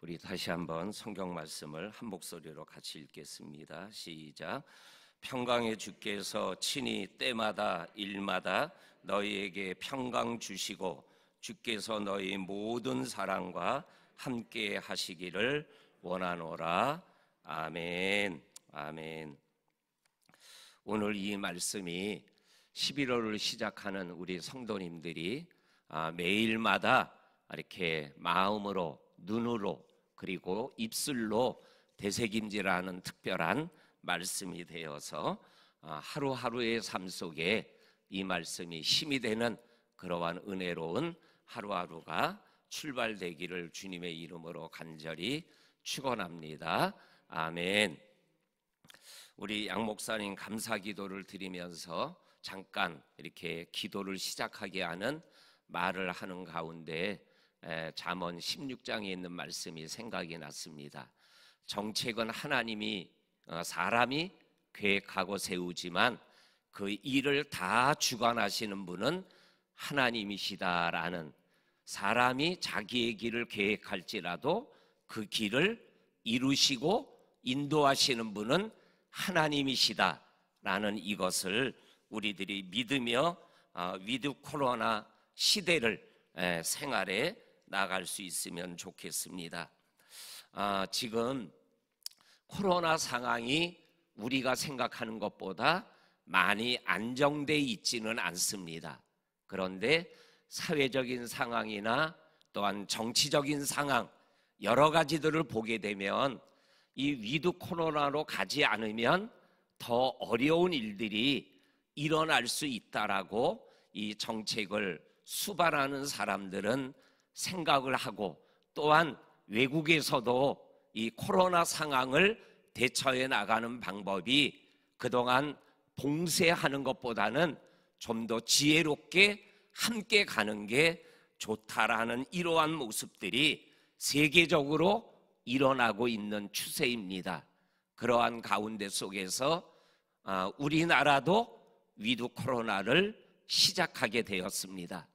우리 다시 한번 성경 말씀을 한 목소리로 같이 읽겠습니다. 시작. 평강의 주께서 친히 때마다 일마다 너희에게 평강 주시고 주께서 너희 모든 사랑과 함께 하시기를 원하노라. 아멘. 아멘. 오늘 이 말씀이 11월을 시작하는 우리 성도님들이 매일마다 이렇게 마음으로, 눈으로, 그리고 입술로 되새김질하는 특별한 말씀이 되어서 하루하루의 삶 속에 이 말씀이 힘이 되는 그러한 은혜로운 하루하루가 출발되기를 주님의 이름으로 간절히 축원합니다. 아멘. 우리 양 목사님 감사 기도를 드리면서 잠깐 이렇게 기도를 시작하게 하는 말을 하는 가운데 잠언 16장에 있는 말씀이 생각이 났습니다. 정책은 하나님이 사람이 계획하고 세우지만 그 일을 다 주관하시는 분은 하나님이시다라는, 사람이 자기의 길을 계획할지라도 그 길을 이루시고 인도하시는 분은 하나님이시다라는 이것을 우리들이 믿으며 위드 코로나 시대를 생활에 나갈 수 있으면 좋겠습니다. 지금 코로나 상황이 우리가 생각하는 것보다 많이 안정돼 있지는 않습니다. 그런데 사회적인 상황이나 또한 정치적인 상황, 여러 가지들을 보게 되면 이 위드 코로나로 가지 않으면 더 어려운 일들이 일어날 수 있다라고 이 정책을 수반하는 사람들은 생각을 하고, 또한 외국에서도 이 코로나 상황을 대처해 나가는 방법이 그동안 봉쇄하는 것보다는 좀 더 지혜롭게 함께 가는 게 좋다라는 이러한 모습들이 세계적으로 일어나고 있는 추세입니다. 그러한 가운데 속에서 우리나라도 위드 코로나를 시작하게 되었습니다.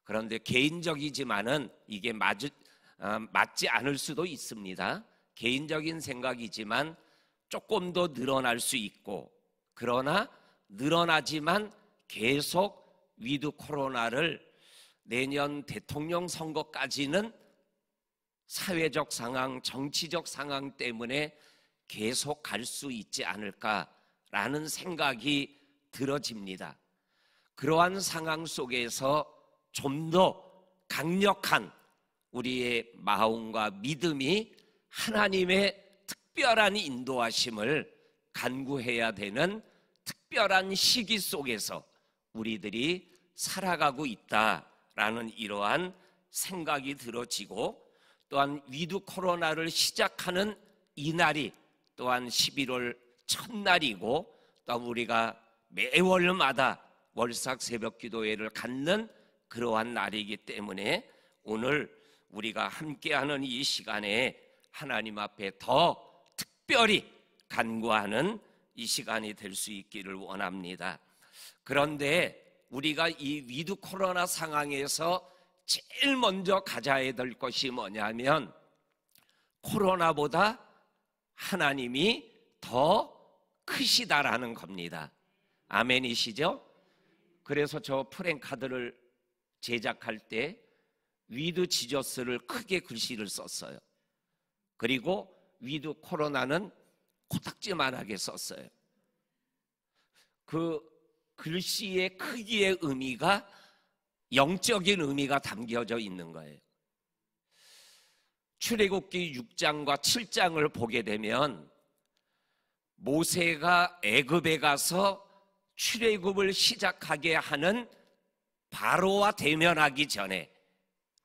그런데 개인적이지만은 이게 맞지 않을 수도 있습니다. 개인적인 생각이지만 조금 더 늘어날 수 있고, 그러나 늘어나지만 계속 위드 코로나를 내년 대통령 선거까지는 사회적 상황, 정치적 상황 때문에 계속 갈 수 있지 않을까라는 생각이 들어집니다. 그러한 상황 속에서 좀 더 강력한 우리의 마음과 믿음이 하나님의 특별한 인도하심을 간구해야 되는 특별한 시기 속에서 우리들이 살아가고 있다라는 이러한 생각이 들어지고, 또한 위드 코로나를 시작하는 이 날이 또한 11월 첫날이고, 또한 우리가 매월마다 월삭 새벽기도회를 갖는 그러한 날이기 때문에 오늘 우리가 함께하는 이 시간에 하나님 앞에 더 특별히 간구하는 이 시간이 될 수 있기를 원합니다. 그런데 우리가 이 위드 코로나 상황에서 제일 먼저 가져야 될 것이 뭐냐면 코로나보다 하나님이 더 크시다라는 겁니다. 아멘이시죠? 그래서 저 프랭카드를 제작할 때 위드 지저스를 크게 글씨를 썼어요. 그리고 위드 코로나는 코딱지만하게 썼어요. 그 글씨의 크기의 의미가 영적인 의미가 담겨져 있는 거예요. 출애굽기 6장과 7장을 보게 되면 모세가 애굽에 가서 출애굽을 시작하게 하는 바로와 대면하기 전에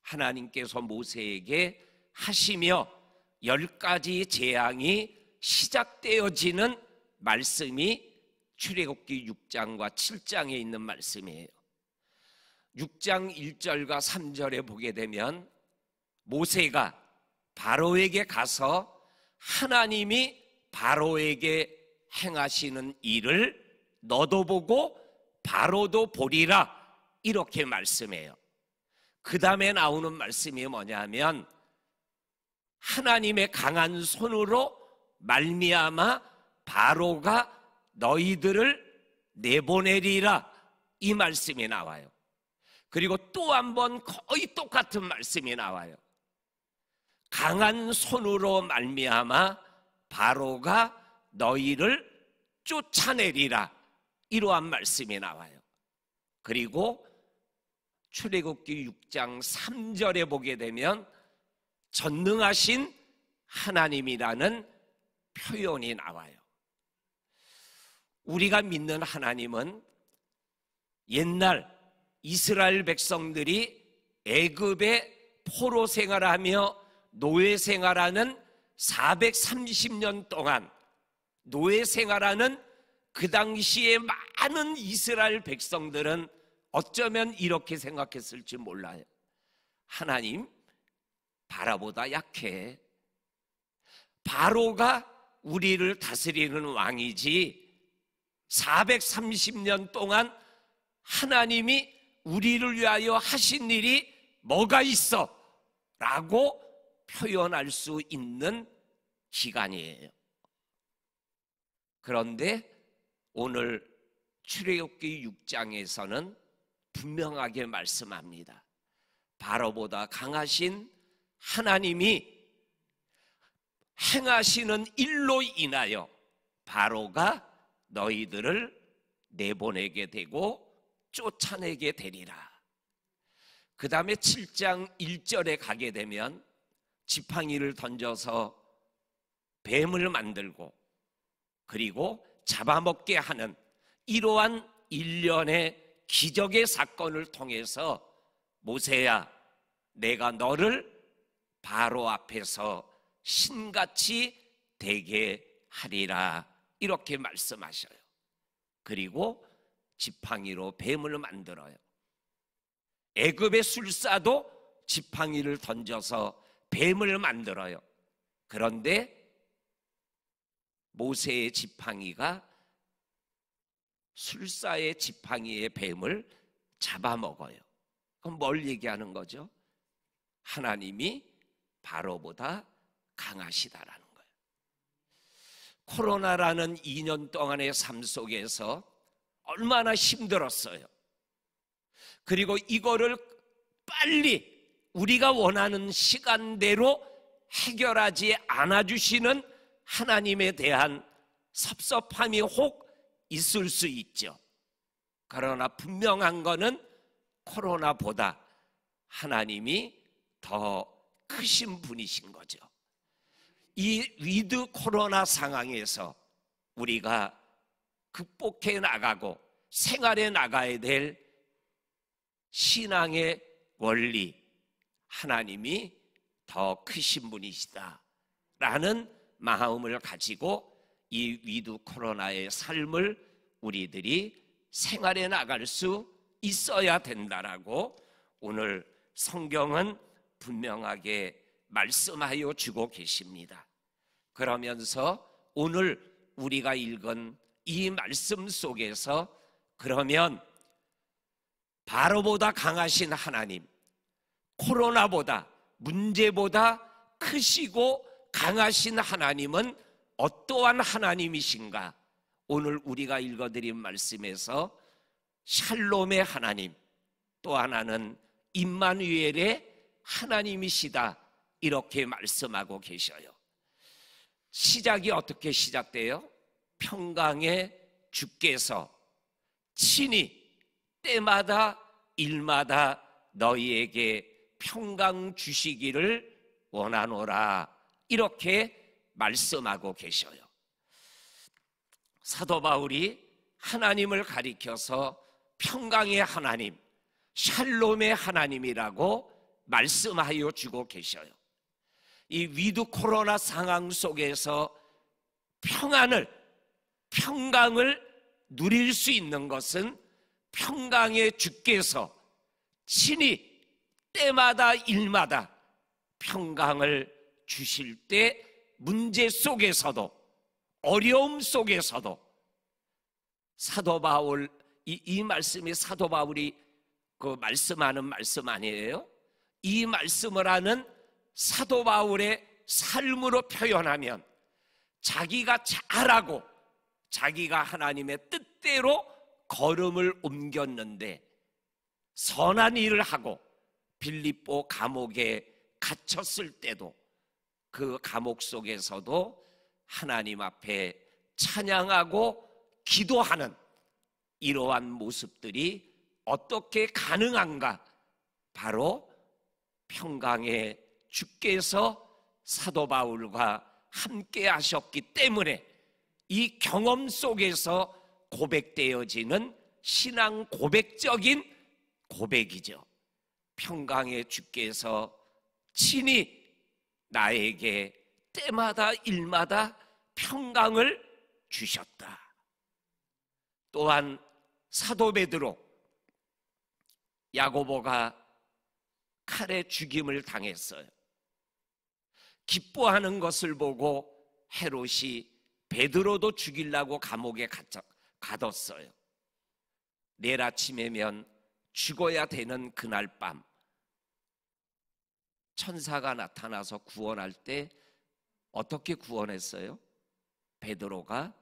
하나님께서 모세에게 하시며 10가지 재앙이 시작되어지는 말씀이 출애굽기 6장과 7장에 있는 말씀이에요. 6장 1절과 3절에 보게 되면 모세가 바로에게 가서 하나님이 바로에게 행하시는 일을 너도 보고 바로도 보리라, 이렇게 말씀해요. 그 다음에 나오는 말씀이 뭐냐면 하나님의 강한 손으로 말미암아 바로가 너희들을 내보내리라, 이 말씀이 나와요. 그리고 또 한 번 거의 똑같은 말씀이 나와요. 강한 손으로 말미암아 바로가 너희를 쫓아내리라, 이러한 말씀이 나와요. 그리고 출애굽기 6장 3절에 보게 되면 전능하신 하나님이라는 표현이 나와요. 우리가 믿는 하나님은 옛날 이스라엘 백성들이 애굽에 포로 생활하며 노예 생활하는 430년 동안 노예 생활하는 그 당시에 많은 이스라엘 백성들은 어쩌면 이렇게 생각했을지 몰라요. 하나님, 바로보다 약해. 바로가 우리를 다스리는 왕이지 430년 동안 하나님이 우리를 위하여 하신 일이 뭐가 있어? 라고 표현할 수 있는 기간이에요. 그런데 오늘 출애굽기 6장에서는 분명하게 말씀합니다. 바로보다 강하신 하나님이 행하시는 일로 인하여 바로가 너희들을 내보내게 되고 쫓아내게 되리라. 그 다음에 7장 1절에 가게 되면 지팡이를 던져서 뱀을 만들고 그리고 잡아먹게 하는 이러한 일련의 기적의 사건을 통해서 모세야, 내가 너를 바로 앞에서 신같이 되게 하리라, 이렇게 말씀하셔요. 그리고 지팡이로 뱀을 만들어요. 애굽의 술사도 지팡이를 던져서 뱀을 만들어요. 그런데 모세의 지팡이가 술사의 지팡이의 뱀을 잡아먹어요. 그럼 뭘 얘기하는 거죠? 하나님이 바로보다 강하시다라는 거예요. 코로나라는 2년 동안의 삶 속에서 얼마나 힘들었어요. 그리고 이거를 빨리 우리가 원하는 시간대로 해결하지 않아주시는 하나님에 대한 섭섭함이 혹 있을 수 있죠. 그러나 분명한 것은 코로나보다 하나님이 더 크신 분이신 거죠. 이 위드 코로나 상황에서 우리가 극복해 나가고 생활해 나가야 될 신앙의 원리, 하나님이 더 크신 분이시다라는 마음을 가지고 이 위드 코로나의 삶을 우리들이 생활해 나갈 수 있어야 된다라고 오늘 성경은 분명하게 말씀하여 주고 계십니다. 그러면서 오늘 우리가 읽은 이 말씀 속에서 그러면 바로보다 강하신 하나님, 코로나보다 문제보다 크시고 강하신 하나님은 어떠한 하나님이신가? 오늘 우리가 읽어드린 말씀에서 샬롬의 하나님, 또 하나는 임마누엘의 하나님이시다, 이렇게 말씀하고 계셔요. 시작이 어떻게 시작돼요? 평강의 주께서 친히 때마다 일마다 너희에게 평강 주시기를 원하노라, 이렇게 말씀하고 계셔요. 사도 바울이 하나님을 가리켜서 평강의 하나님, 샬롬의 하나님이라고 말씀하여 주고 계셔요. 이 위드 코로나 상황 속에서 평강을 누릴 수 있는 것은 평강의 주께서 친히 때마다 일마다 평강을 주실 때 문제 속에서도 어려움 속에서도 사도 바울, 이 말씀이 사도 바울이 그 말씀하는 말씀 아니에요? 이 말씀을 하는 사도 바울의 삶으로 표현하면 자기가 잘하고 자기가 하나님의 뜻대로 걸음을 옮겼는데 선한 일을 하고 빌립보 감옥에 갇혔을 때도 그 감옥 속에서도 하나님 앞에 찬양하고 기도하는 이러한 모습들이 어떻게 가능한가? 바로 평강의 주께서 사도 바울과 함께 하셨기 때문에 이 경험 속에서 고백되어지는 신앙 고백적인 고백이죠. 평강의 주께서 친히 나에게 때마다 일마다 평강을 주셨다. 또한 사도 베드로, 야고보가 칼에 죽임을 당했어요. 기뻐하는 것을 보고 헤롯이 베드로도 죽이려고 감옥에 가뒀어요. 내일 아침이면 죽어야 되는 그날 밤 천사가 나타나서 구원할 때 어떻게 구원했어요? 베드로가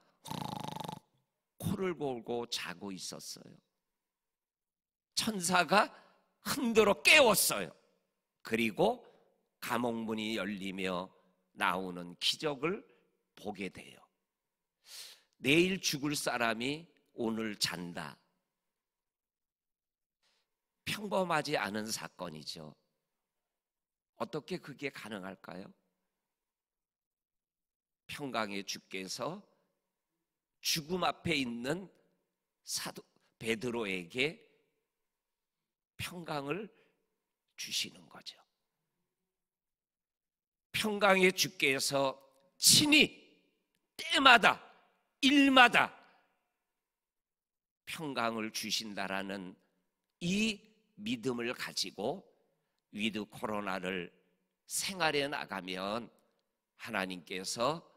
코를 골고 자고 있었어요. 천사가 흔들어 깨웠어요. 그리고 감옥문이 열리며 나오는 기적을 보게 돼요. 내일 죽을 사람이 오늘 잔다. 평범하지 않은 사건이죠. 어떻게 그게 가능할까요? 평강의 주께서 죽음 앞에 있는 사도 베드로에게 평강을 주시는 거죠. 평강의 주께서 친히 때마다 일마다 평강을 주신다라는 이 믿음을 가지고 위드 코로나를 생활해 나가면 하나님께서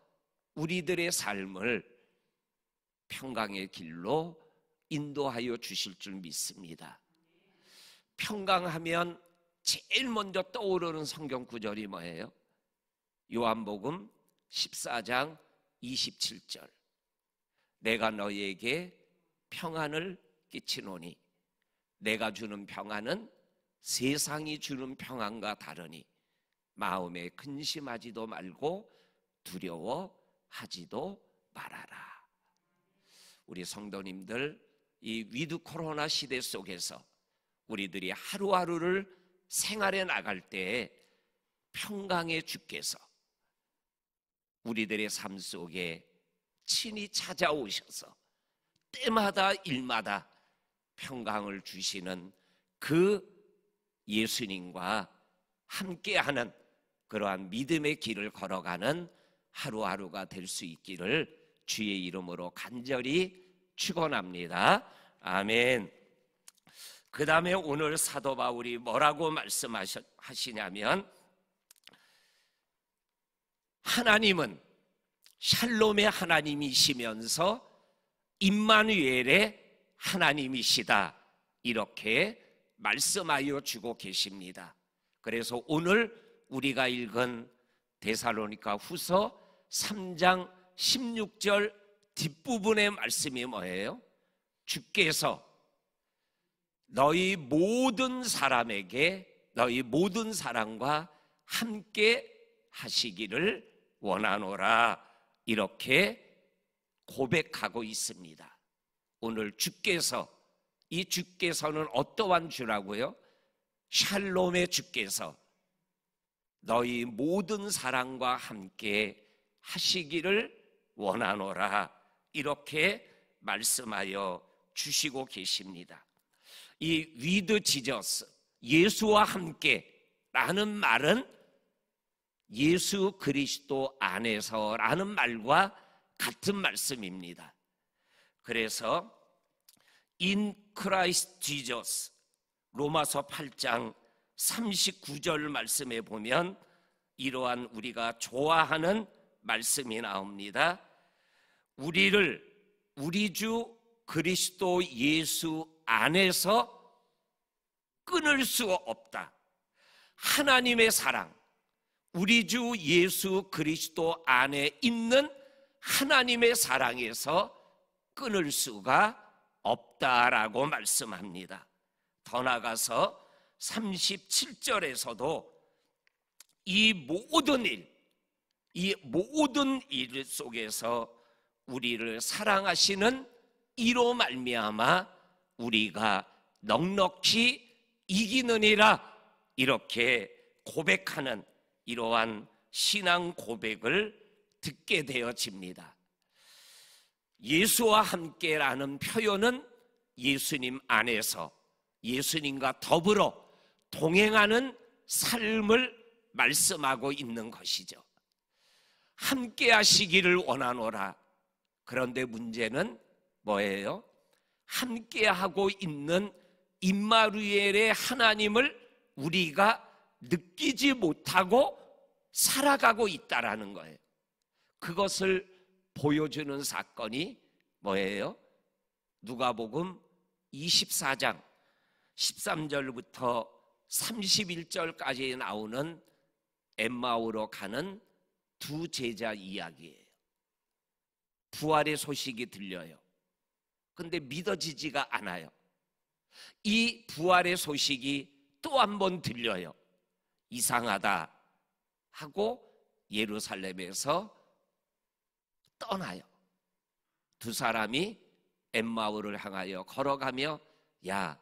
우리들의 삶을 평강의 길로 인도하여 주실 줄 믿습니다. 평강하면 제일 먼저 떠오르는 성경 구절이 뭐예요? 요한복음 14장 27절. 내가 너희에게 평안을 끼치노니 내가 주는 평안은 세상이 주는 평안과 다르니 마음에 근심하지도 말고 두려워하지도 말아라. 우리 성도님들, 이 위드 코로나 시대 속에서 우리들이 하루하루를 생활해 나갈 때 평강의 주께서 우리들의 삶 속에 친히 찾아오셔서 때마다 일마다 평강을 주시는 그 예수님과 함께하는 그러한 믿음의 길을 걸어가는 하루하루가 될 수 있기를 주의 이름으로 간절히 축원합니다. 아멘. 그 다음에 오늘 사도 바울이 뭐라고 말씀하시냐면, 하나님은 샬롬의 하나님이시면서 임마누엘의 하나님이시다, 이렇게 말씀하여 주고 계십니다. 그래서 오늘 우리가 읽은 데살로니가 후서 3장 16절 뒷부분의 말씀이 뭐예요? 주께서 너희 모든 사람에게 너희 모든 사람과 함께 하시기를 원하노라, 이렇게 고백하고 있습니다. 오늘 주께서, 이 주께서는 어떠한 주라고요? 샬롬의 주께서 너희 모든 사람과 함께 하시기를 원하노라, 이렇게 말씀하여 주시고 계십니다. 이 위드 지저스, 예수와 함께 라는 말은 예수 그리스도 안에서라는 말과 같은 말씀입니다. 그래서 In Christ Jesus, 로마서 8장 39절 말씀에 보면 이러한 우리가 좋아하는 말씀이 나옵니다. 우리를 우리 주 그리스도 예수 안에서 끊을 수 없다. 하나님의 사랑, 우리 주 예수 그리스도 안에 있는 하나님의 사랑에서 끊을 수가 없다라고 말씀합니다. 더 나아가서 37절에서도 이 모든 일 속에서 우리를 사랑하시는 이로 말미암아 우리가 넉넉히 이기느니라, 이렇게 고백하는 이러한 신앙 고백을 듣게 되어집니다. 예수와 함께라는 표현은 예수님 안에서 예수님과 더불어 동행하는 삶을 말씀하고 있는 것이죠. 함께 하시기를 원하노라. 그런데 문제는 뭐예요? 함께 하고 있는 임마누엘의 하나님을 우리가 느끼지 못하고 살아가고 있다라는 거예요. 그것을 보여주는 사건이 뭐예요? 누가복음 24장 13절부터 31절까지 나오는 엠마오로 가는 두 제자 이야기예요. 부활의 소식이 들려요. 근데 믿어지지가 않아요. 이 부활의 소식이 또 한 번 들려요. 이상하다 하고 예루살렘에서 떠나요. 두 사람이 엠마오를 향하여 걸어가며, 야,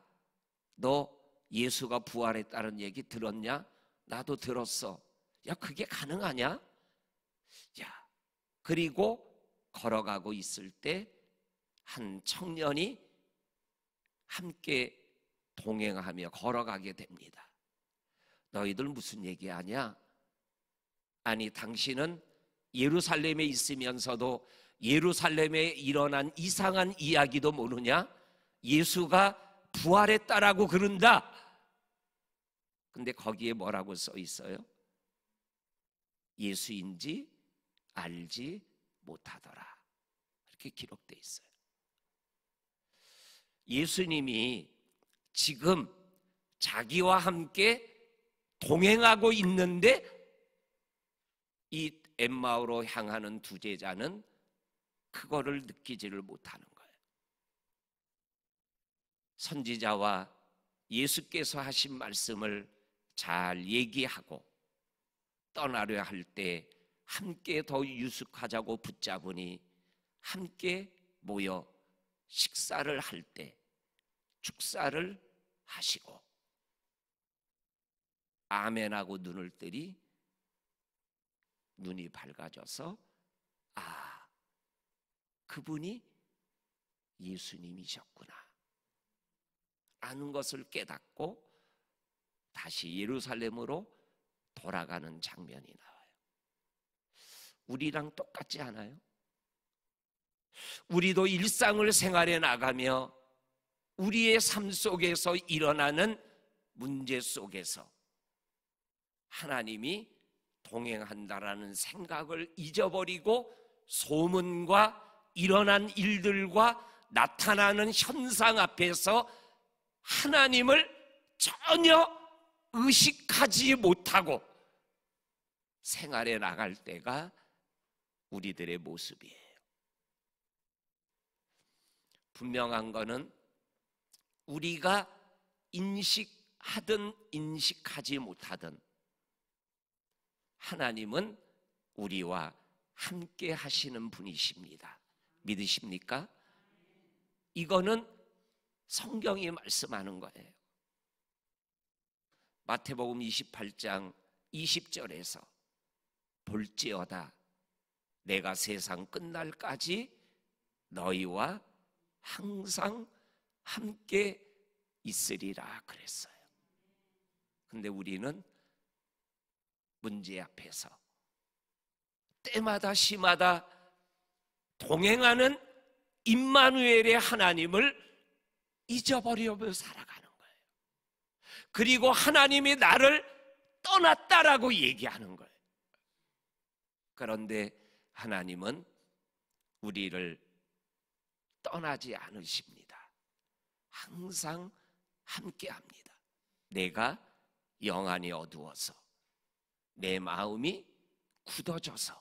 너 예수가 부활했다는 얘기 들었냐? 나도 들었어. 야, 그게 가능하냐? 야, 그리고 걸어가고 있을 때 한 청년이 함께 동행하며 걸어가게 됩니다. 너희들 무슨 얘기하냐? 아니, 당신은 예루살렘에 있으면서도 예루살렘에 일어난 이상한 이야기도 모르냐? 예수가 부활했다라고 그런다. 근데 거기에 뭐라고 써 있어요? 예수인지 알지 못하더라, 이렇게 기록되어 있어요. 예수님이 지금 자기와 함께 동행하고 있는데 이 엠마오로 향하는 두 제자는 그거를 느끼지를 못하는 거예요. 선지자와 예수께서 하신 말씀을 잘 얘기하고 떠나려 할 때 함께 더 유숙하자고 붙잡으니 함께 모여 식사를 할 때 축사를 하시고 아멘하고 눈을 뜨니 눈이 밝아져서, 아, 그분이 예수님이셨구나 아는 것을 깨닫고 다시 예루살렘으로 돌아가는 장면이 나와요. 우리랑 똑같지 않아요? 우리도 일상을 생활해 나가며 우리의 삶 속에서 일어나는 문제 속에서 하나님이 동행한다라는 생각을 잊어버리고 소문과 일어난 일들과 나타나는 현상 앞에서 하나님을 전혀 의식하지 못하고 생활해 나갈 때가 우리들의 모습이에요. 분명한 거는 우리가 인식하든 인식하지 못하든 하나님은 우리와 함께 하시는 분이십니다. 믿으십니까? 이거는 성경이 말씀하는 거예요. 마태복음 28장 20절에서 볼지어다 내가 세상 끝날까지 너희와 항상 함께 있으리라 그랬어요. 근데 우리는 문제 앞에서 때마다 시마다 동행하는 임마누엘의 하나님을 잊어버리며 살아가는 거예요. 그리고 하나님이 나를 떠났다라고 얘기하는 거예요. 그런데 하나님은 우리를 떠나지 않으십니다. 항상 함께합니다. 내가 영안이 어두워서 내 마음이 굳어져서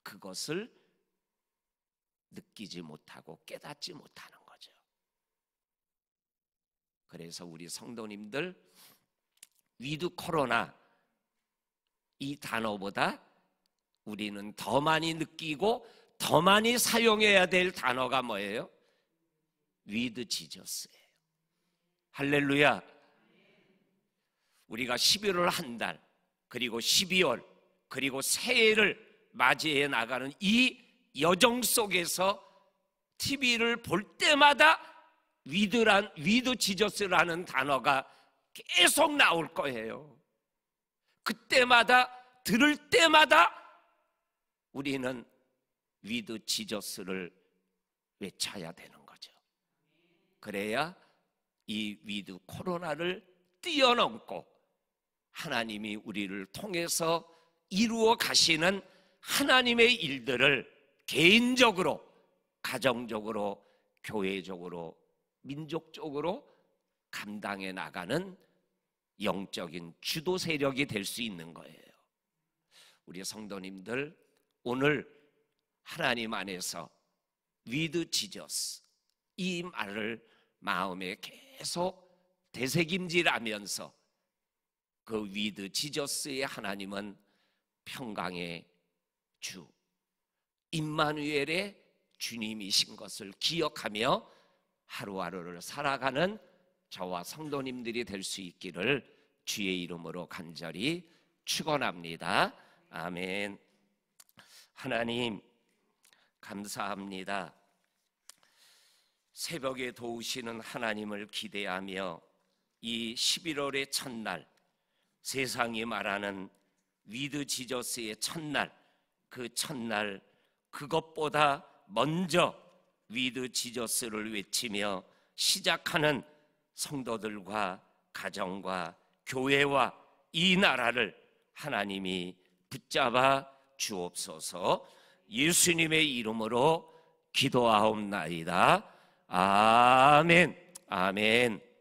그것을 느끼지 못하고 깨닫지 못하는 거죠. 그래서 우리 성도님들 위드 코로나 이 단어보다 우리는 더 많이 느끼고 더 많이 사용해야 될 단어가 뭐예요? 위드 지저스예요. 할렐루야. 우리가 11월 한 달, 그리고 12월, 그리고 새해를 맞이해 나가는 이 여정 속에서 TV를 볼 때마다 위드 지저스라는 단어가 계속 나올 거예요. 그때마다 들을 때마다 우리는 위드 지저스를 외쳐야 되는 거죠. 그래야 이 위드 코로나를 뛰어넘고 하나님이 우리를 통해서 이루어 가시는 하나님의 일들을 개인적으로, 가정적으로, 교회적으로, 민족적으로 감당해 나가는 영적인 주도 세력이 될 수 있는 거예요. 우리 성도님들 오늘 하나님 안에서 위드 지저스 이 말을 마음에 계속 되새김질하면서 그 위드 지저스의 하나님은 평강의 주 임마누엘의 주님이신 것을 기억하며 하루하루를 살아가는 저와 성도님들이 될 수 있기를 주의 이름으로 간절히 축원합니다. 아멘. 하나님 감사합니다. 새벽에 도우시는 하나님을 기대하며 이 11월의 첫날, 세상이 말하는 위드 지저스의 첫날, 그 첫날 그것보다 먼저 위드 지저스를 외치며 시작하는 성도들과 가정과 교회와 이 나라를 하나님이 붙잡아 주옵소서. 예수님의 이름으로 기도하옵나이다. 아멘. 아멘.